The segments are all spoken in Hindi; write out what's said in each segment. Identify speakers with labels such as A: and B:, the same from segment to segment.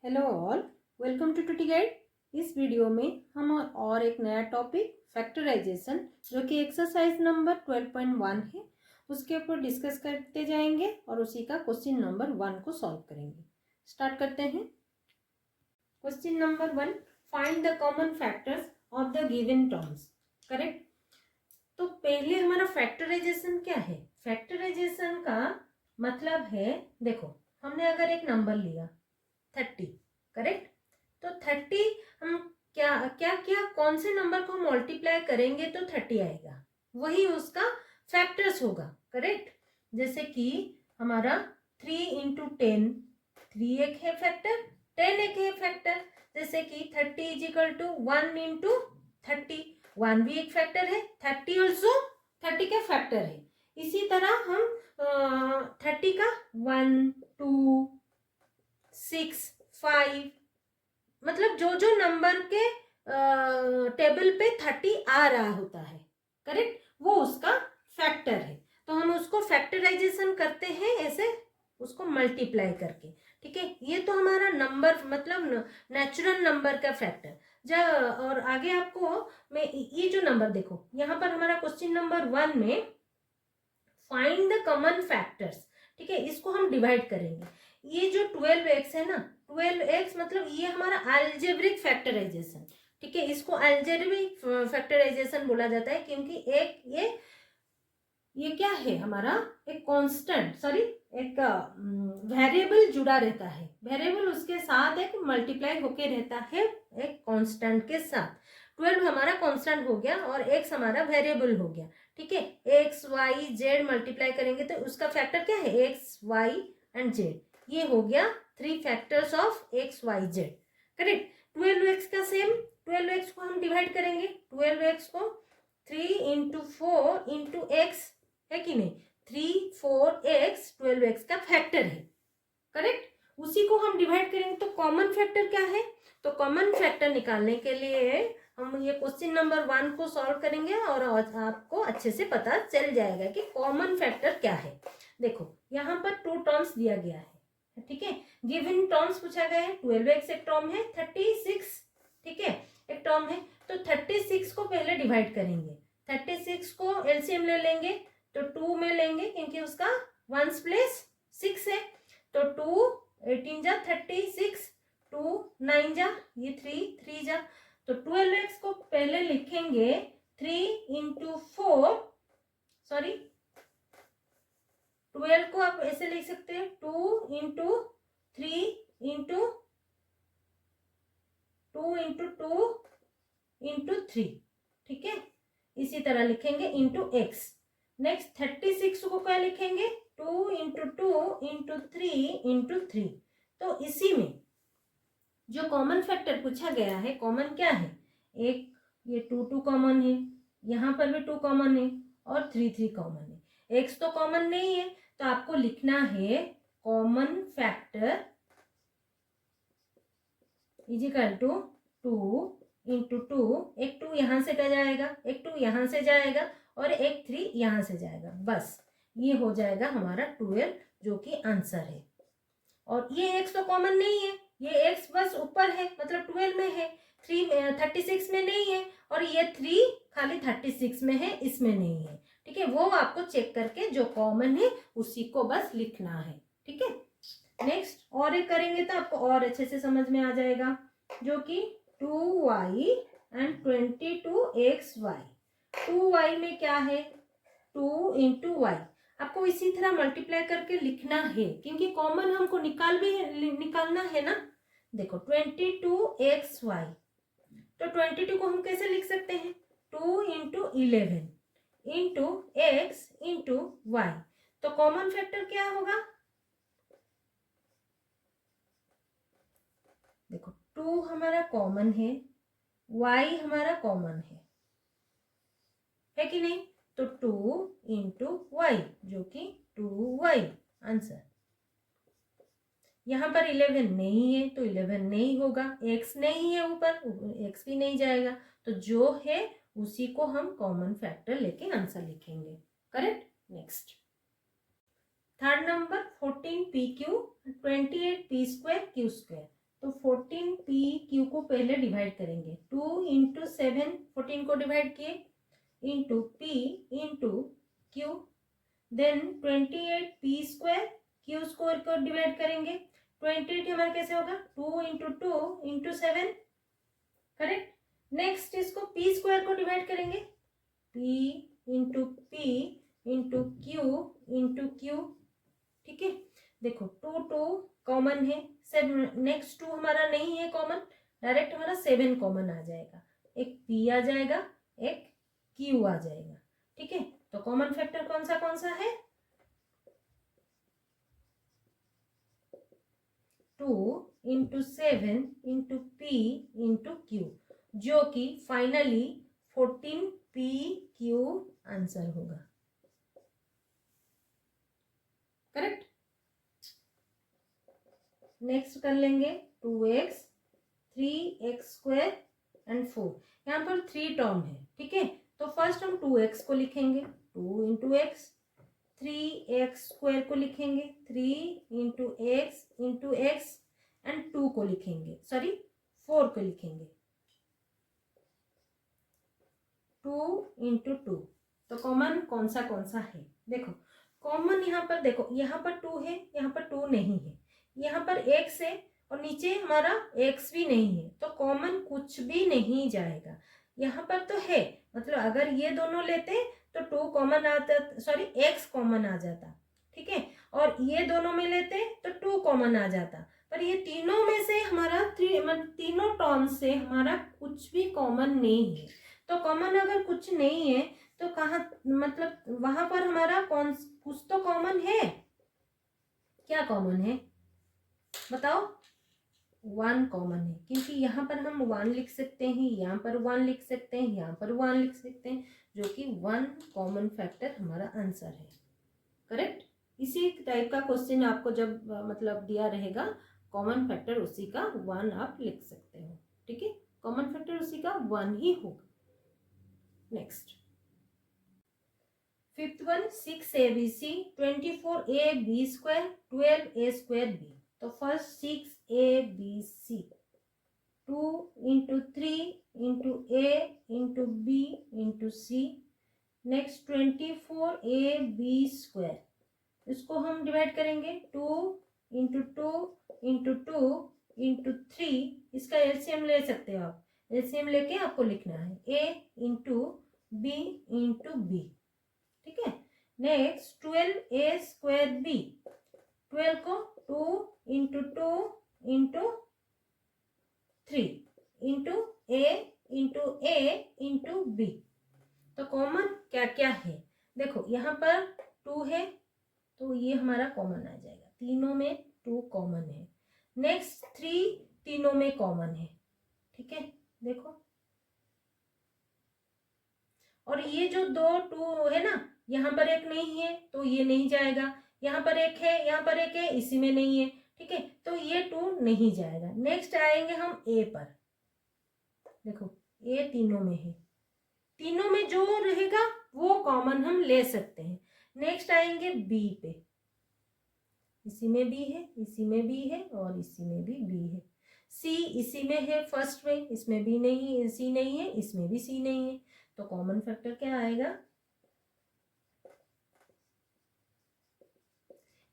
A: हेलो ऑल, वेलकम टू टूटी गाइड। इस वीडियो में हम और एक नया टॉपिक फैक्टराइजेशन जो कि एक्सरसाइज नंबर 12.1 है उसके ऊपर डिस्कस करते जाएंगे और उसी का क्वेश्चन नंबर 1 को सॉल्व करेंगे। स्टार्ट करते हैं। Question number 1, find the common factors of the given terms. Correct. तो पहले हमारा फैक्टराइजेशन क्या है? फैक्टराइजेशन का मतलब है, देखो हमने अगर एक नंबर लिया 30, करेक्ट। तो 30 हम क्या क्या क्या कौन से नंबर को मल्टीप्लाई करेंगे तो 30 आएगा, वही उसका फैक्टर्स होगा। करेक्ट। जैसे कि हमारा 3 इंटू 10, 3 एक है फैक्टर, 10 एक है फैक्टर। जैसे कि 30 इज इक्वल टू 1 इंटू 30, 1 भी एक फैक्टर है, 30 ऑल्सो 30 का फैक्टर है। इसी तरह हम 30 का 1, 2, 6, 5, मतलब जो जो नंबर के टेबल पे 30 आ रहा होता है, करेक्ट, वो उसका फैक्टर है। तो हम उसको फैक्टराइजेशन करते हैं ऐसे, उसको मल्टीप्लाई करके। ठीक है, ये तो हमारा नंबर मतलब नेचुरल नंबर का फैक्टर। जब और आगे आपको मैं ये जो नंबर देखो, यहाँ पर हमारा क्वेश्चन नंबर 1 में फाइंड द कॉमन फैक्टर्स, ठीक है, इसको हम डिवाइड करेंगे। ये जो 12x है ना, 12x मतलब ये हमारा अलजेब्रिक फैक्टराइजेशन। ठीक है, इसको अलजेब्रिक फैक्टराइजेशन बोला जाता है क्योंकि एक ये क्या है हमारा, एक कांस्टेंट, सॉरी एक वेरिएबल जुड़ा रहता है। वेरिएबल उसके साथ एक मल्टीप्लाई होके रहता है एक कांस्टेंट के साथ। 12 हमारा कांस्टेंट हो गया और x हमारा वेरिएबल हो गया। ठीक है, x y z मल्टीप्लाई करेंगे तो उसका फैक्टर क्या है, x y एंड z। ये हो गया 3 factors of x y z। Correct. 12x का सेम, 12x को हम डिवाइड करेंगे। 12x को 3 इंटू 4 इंटू एक्स है कि नहीं, 3 4x 12x का फैक्टर है। करेक्ट। उसी को हम डिवाइड करेंगे तो कॉमन फैक्टर क्या है, तो कॉमन फैक्टर निकालने के लिए हम ये क्वेश्चन नंबर 1 को सॉल्व करेंगे और आपको अच्छे से पता चल जाएगा कि कॉमन फैक्टर क्या है। देखो यहाँ पर 2 टर्म्स दिया गया है, ठीक है, गिवन टर्म्स पूछा गया है। 12x एक टर्म है, 36, ठीक है, एक टर्म है। तो 36 को पहले डिवाइड करेंगे, 36 को एलसीएम ले लेंगे तो 2 में लेंगे क्योंकि उसका 1 प्लेस 6 है। तो 2 18 जा 36, 2 9 जा ये 3 जा। तो 12x को पहले लिखेंगे 3 इंटू 4, सॉरी 12 को आप ऐसे लिख सकते हैं 2 इंटू 3 इंटू 2 इंटू 2 इंटू 3, ठीक है, इसी तरह लिखेंगे इंटू x। नेक्स्ट 36 को क्या लिखेंगे, 2 इंटू 2 इंटू 3 इंटू 3। तो इसी में जो कॉमन फैक्टर पूछा गया है, कॉमन क्या है, एक ये 2 कॉमन है, यहाँ पर भी 2 कॉमन है और 3 कॉमन है। x तो कॉमन नहीं है तो आपको लिखना है common factor is equal to 2 into 2, एक 2 यहाँ से जाएगा, एक 2 यहाँ से जाएगा और एक 3 यहाँ से जाएगा। बस ये हो जाएगा हमारा 12 जो कि आंसर है। और ये x तो कॉमन नहीं है, ये x बस ऊपर है मतलब 12 में है, 36 में नहीं है, और ये 3 खाली 36 में है, इसमें नहीं है। ठीक है, वो आपको चेक करके जो कॉमन है उसी को बस लिखना है। ठीक है, नेक्स्ट और एक करेंगे तो आपको और अच्छे से समझ में आ जाएगा, जो कि 2y एंड 22xy। 2y में क्या है, 2 इंटू वाई। आपको इसी तरह मल्टीप्लाई करके लिखना है क्योंकि कॉमन हमको निकालना है ना। देखो 22xy, तो 22 को हम कैसे लिख सकते हैं, 2 into 11 into X into Y. तो कॉमन फैक्टर क्या होगा, देखो 2 हमारा कॉमन है, y हमारा कॉमन है कि नहीं, तो 2 इंटू वाई जो कि 2y आंसर। यहाँ पर 11 नहीं है तो 11 नहीं होगा, x नहीं है ऊपर, x भी नहीं जाएगा, तो जो है उसी को हम कॉमन फैक्टर लेके आंसर लिखेंगे। Correct. Next third number 14 P Q 28 P square Q square. तो 14p को पहले डिवाइड करेंगे। 2 इंटू 7, 14 को डिवाइड किए, into p into q, then 28p² q² को डिवाइड करेंगे। 28 हमारा कैसे होगा, 2 इंटू 2 इंटू 7, करेक्ट। नेक्स्ट इसको p² को डिवाइड करेंगे, p into p into q, ठीक है। देखो 2 कॉमन है, 7 नेक्स्ट 2 हमारा नहीं है कॉमन, डायरेक्ट हमारा 7 कॉमन आ जाएगा, एक p आ जाएगा, एक q आ जाएगा, ठीक है। तो कॉमन फैक्टर कौन सा है, 2 into 7 into p into q, जो कि फाइनली 14pq आंसर होगा, करेक्ट। नेक्स्ट कर लेंगे 2x, 3x² एंड 4। यहाँ पर 3 टर्म है, ठीक है। तो फर्स्ट हम 2x को लिखेंगे, 2 इंटू एक्स, 3x² को लिखेंगे, 3 इंटू एक्स एंड 2 को लिखेंगे, सॉरी 4 को लिखेंगे, 2 इंटू 2। तो कॉमन कौन सा है, देखो कॉमन यहाँ पर देखो, यहाँ पर 2 है, यहाँ पर 2 नहीं है, यहाँ पर x है और नीचे हमारा x भी नहीं है, तो कॉमन कुछ भी नहीं जाएगा। यहाँ पर तो है, मतलब अगर ये दोनों लेते तो 2 कॉमन आता, सॉरी x कॉमन आ जाता, ठीक है। और ये दोनों में लेते तो 2 कॉमन आ जाता, पर ये तीनों में से हमारा तीनों टर्म से हमारा कुछ भी कॉमन नहीं है। तो कॉमन अगर कुछ नहीं है तो कहाँ, मतलब वहां पर हमारा कुछ तो कॉमन है, क्या कॉमन है बताओ, 1 कॉमन है, क्योंकि यहाँ पर हम 1 लिख सकते हैं, यहाँ पर 1 लिख सकते हैं, यहाँ पर 1 लिख सकते हैं, जो कि 1 कॉमन फैक्टर हमारा आंसर है, करेक्ट। इसी टाइप का क्वेश्चन आपको जब मतलब दिया रहेगा, कॉमन फैक्टर उसी का 1 आप लिख सकते हो, ठीक है। कॉमन फैक्टर उसी का 1 ही होगा। Next fifth one, 6abc, 24ab², 12a²b। तो first 6abc, 2 into 3 into a into b into c। Next 24ab², इसको हम डिवाइड करेंगे, 2 इंटू 2 इंटू 2 इंटू 3, इसका एलसीएम ले सकते हो आप, एलसीएम लेके आपको लिखना है, a into b into b, ठीक है। नेक्स्ट 12a²b, 12 को 2 into 2 into 3 into a into b। तो कॉमन क्या क्या है, देखो यहाँ पर 2 है तो ये हमारा कॉमन आ जाएगा, तीनों में 2 कॉमन है। नेक्स्ट 3 तीनों में कॉमन है, ठीक है, देखो। और ये जो 2 है ना, यहाँ पर एक नहीं है तो ये नहीं जाएगा, यहाँ पर एक है, यहाँ पर एक है, इसी में नहीं है, ठीक है, तो ये 2 नहीं जाएगा। नेक्स्ट आएंगे हम ए पर, देखो ए तीनों में है, तीनों में जो रहेगा वो कॉमन हम ले सकते हैं। नेक्स्ट आएंगे बी पे, इसी में भी है, इसी में भी है और इसी में भी बी है। सी इसी में है फर्स्ट में, इसमें भी नहीं है, सी नहीं है, इसमें भी सी नहीं है, तो कॉमन फैक्टर क्या आएगा,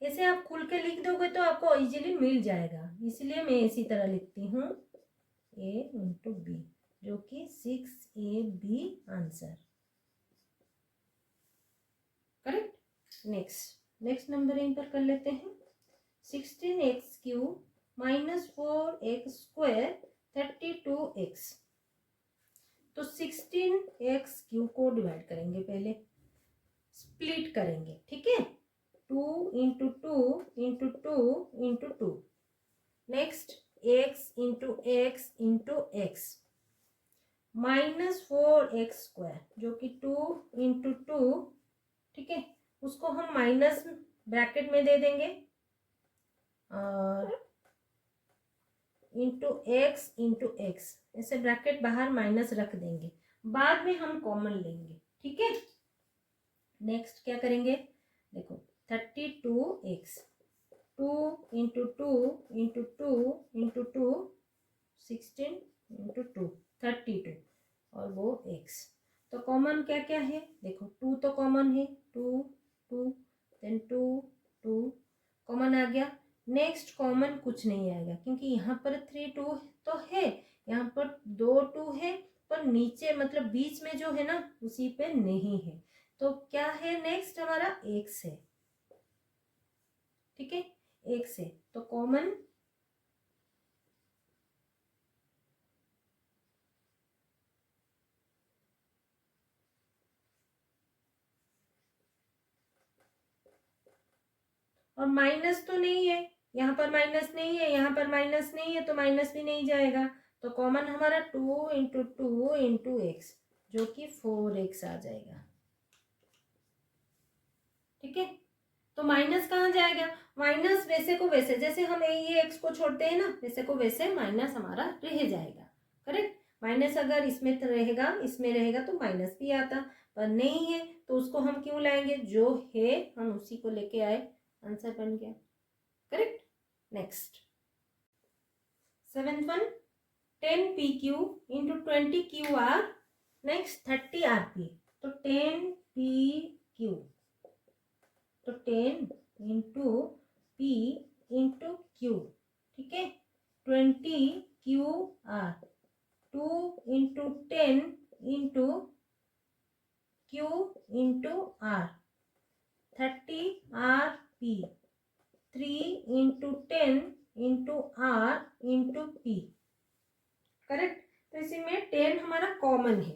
A: ऐसे आप खुल के लिख दोगे तो आपको इजीली मिल जाएगा, इसलिए मैं इसी तरह लिखती हूँ, a इंटू बी, जो कि 6ab answer, correct. Next numbering पर कर लेते हैं, 16x³ -4x² 32x। तो 16x³ को डिवाइड करेंगे, पहले स्प्लिट करेंगे, ठीक है, 2 into 2 into 2 into 2। Next x into x into x, -4x², जो कि 2 इंटू 2, ठीक है, उसको हम माइनस ब्रैकेट में दे देंगे और इंटू एक्स, ऐसे ब्रैकेट बाहर माइनस रख देंगे, बाद में हम कॉमन लेंगे, ठीक है। नेक्स्ट क्या करेंगे, देखो 32x, 2 इंटू 2 इंटू 2 इंटू 2 क्या क्या है, देखो 2 तो कॉमन है, 2 2 देन 2 2 कॉमन आ गया। नेक्स्ट कॉमन कुछ नहीं आएगा क्योंकि यहाँ पर 3 2 तो है, यहाँ पर 2 2 है, पर नीचे मतलब बीच में जो है ना उसी पे नहीं है। तो क्या है नेक्स्ट हमारा x है, ठीक है, x है। तो कॉमन और माइनस तो नहीं है, यहाँ पर माइनस नहीं है, यहाँ पर माइनस नहीं है, तो माइनस भी नहीं जाएगा। तो कॉमन हमारा 2 इंटू 2 इंटू एक्स, जो कि 4x आ जाएगा, ठीक है। तो माइनस कहाँ जाएगा, माइनस वैसे को वैसे, जैसे हम ये x को छोड़ते हैं ना, वैसे को वैसे माइनस हमारा रह जाएगा, करेक्ट। माइनस अगर इसमें रहेगा, इसमें रहेगा तो माइनस भी आता, पर नहीं है तो उसको हम क्यों लाएंगे, जो है हम उसी को लेके आए, आंसर बन गया, correct. Next 7th one, 10 PQ into 20 QR, next 30 RP। तो 10 PQ, तो 10 इंटू P इंटू Q, ठीक है, 20 QR, 2 into 10 into Q into R, 30 RP, 3 into 10 into R into P, correct. तो इसी में 10 हमारा कॉमन है,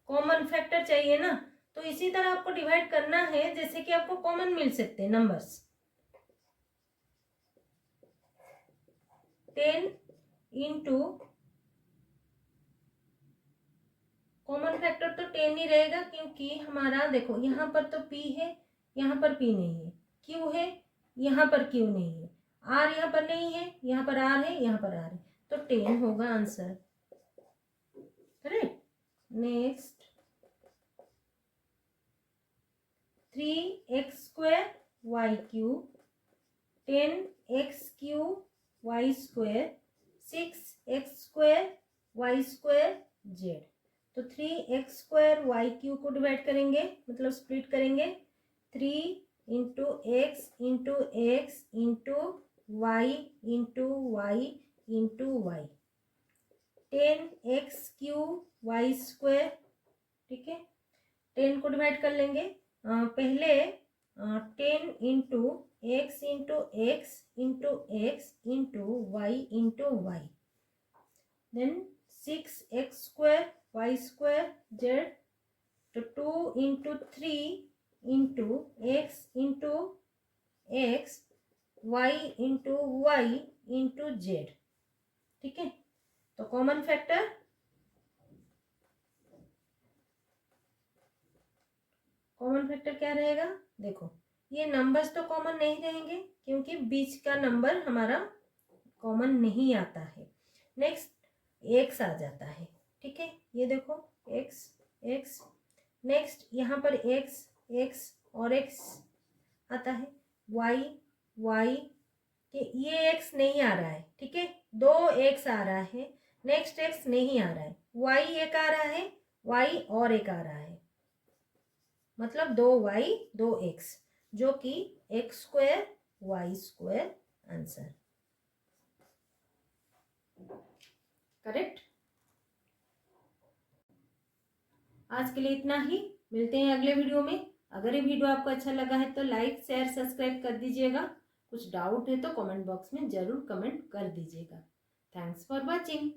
A: कॉमन फैक्टर चाहिए ना, तो इसी तरह आपको डिवाइड करना है जैसे कि आपको कॉमन मिल सकते हैं नंबर्स। 10 इंटू कॉमन फैक्टर तो 10 ही रहेगा क्योंकि हमारा देखो यहाँ पर तो P है, यहाँ पर P नहीं है, Q है, यहाँ पर Q नहीं है, R यहाँ पर नहीं है, यहाँ पर R है, यहाँ पर R है, तो 10 होगा answer, correct. Next 3x square Y cube, 10x cube Y square, 6x square Y square Z. तो 3x स्क्वायर वाई क्यूब को डिवाइड करेंगे, मतलब स्प्लिट करेंगे, 3 into X into X into Y into Y into Y, 10x cube Y square, ठीक है। 10 को डिवाइड कर लेंगे, पहले 10 into X into X into X into Y into Y, then 6x square Y square Z, तो 2 into 3 into X into X Y into Y into Z, ठीक है। तो कॉमन फैक्टर, कॉमन फैक्टर क्या रहेगा, देखो ये नंबर्स तो कॉमन नहीं रहेंगे क्योंकि बीच का नंबर हमारा कॉमन नहीं आता है। नेक्स्ट एक्स आ जाता है, ठीक है, ये देखो एक्स एक्स, नेक्स्ट यहाँ पर एक्स एक्स और एक्स आता है, वाई वाई, ये एक्स नहीं आ रहा है, ठीक है, 2 एक्स आ रहा है, नेक्स्ट एक्स नहीं आ रहा है, वाई एक आ रहा है, वाई और एक आ रहा है, मतलब 2y 2x, जो कि x square Y square answer, correct. आज के लिए इतना ही, मिलते हैं अगले वीडियो में। अगर ये वीडियो आपको अच्छा लगा है तो लाइक शेयर सब्सक्राइब कर दीजिएगा, कुछ डाउट है तो कमेंट बॉक्स में जरूर कमेंट कर दीजिएगा। Thanks for watching.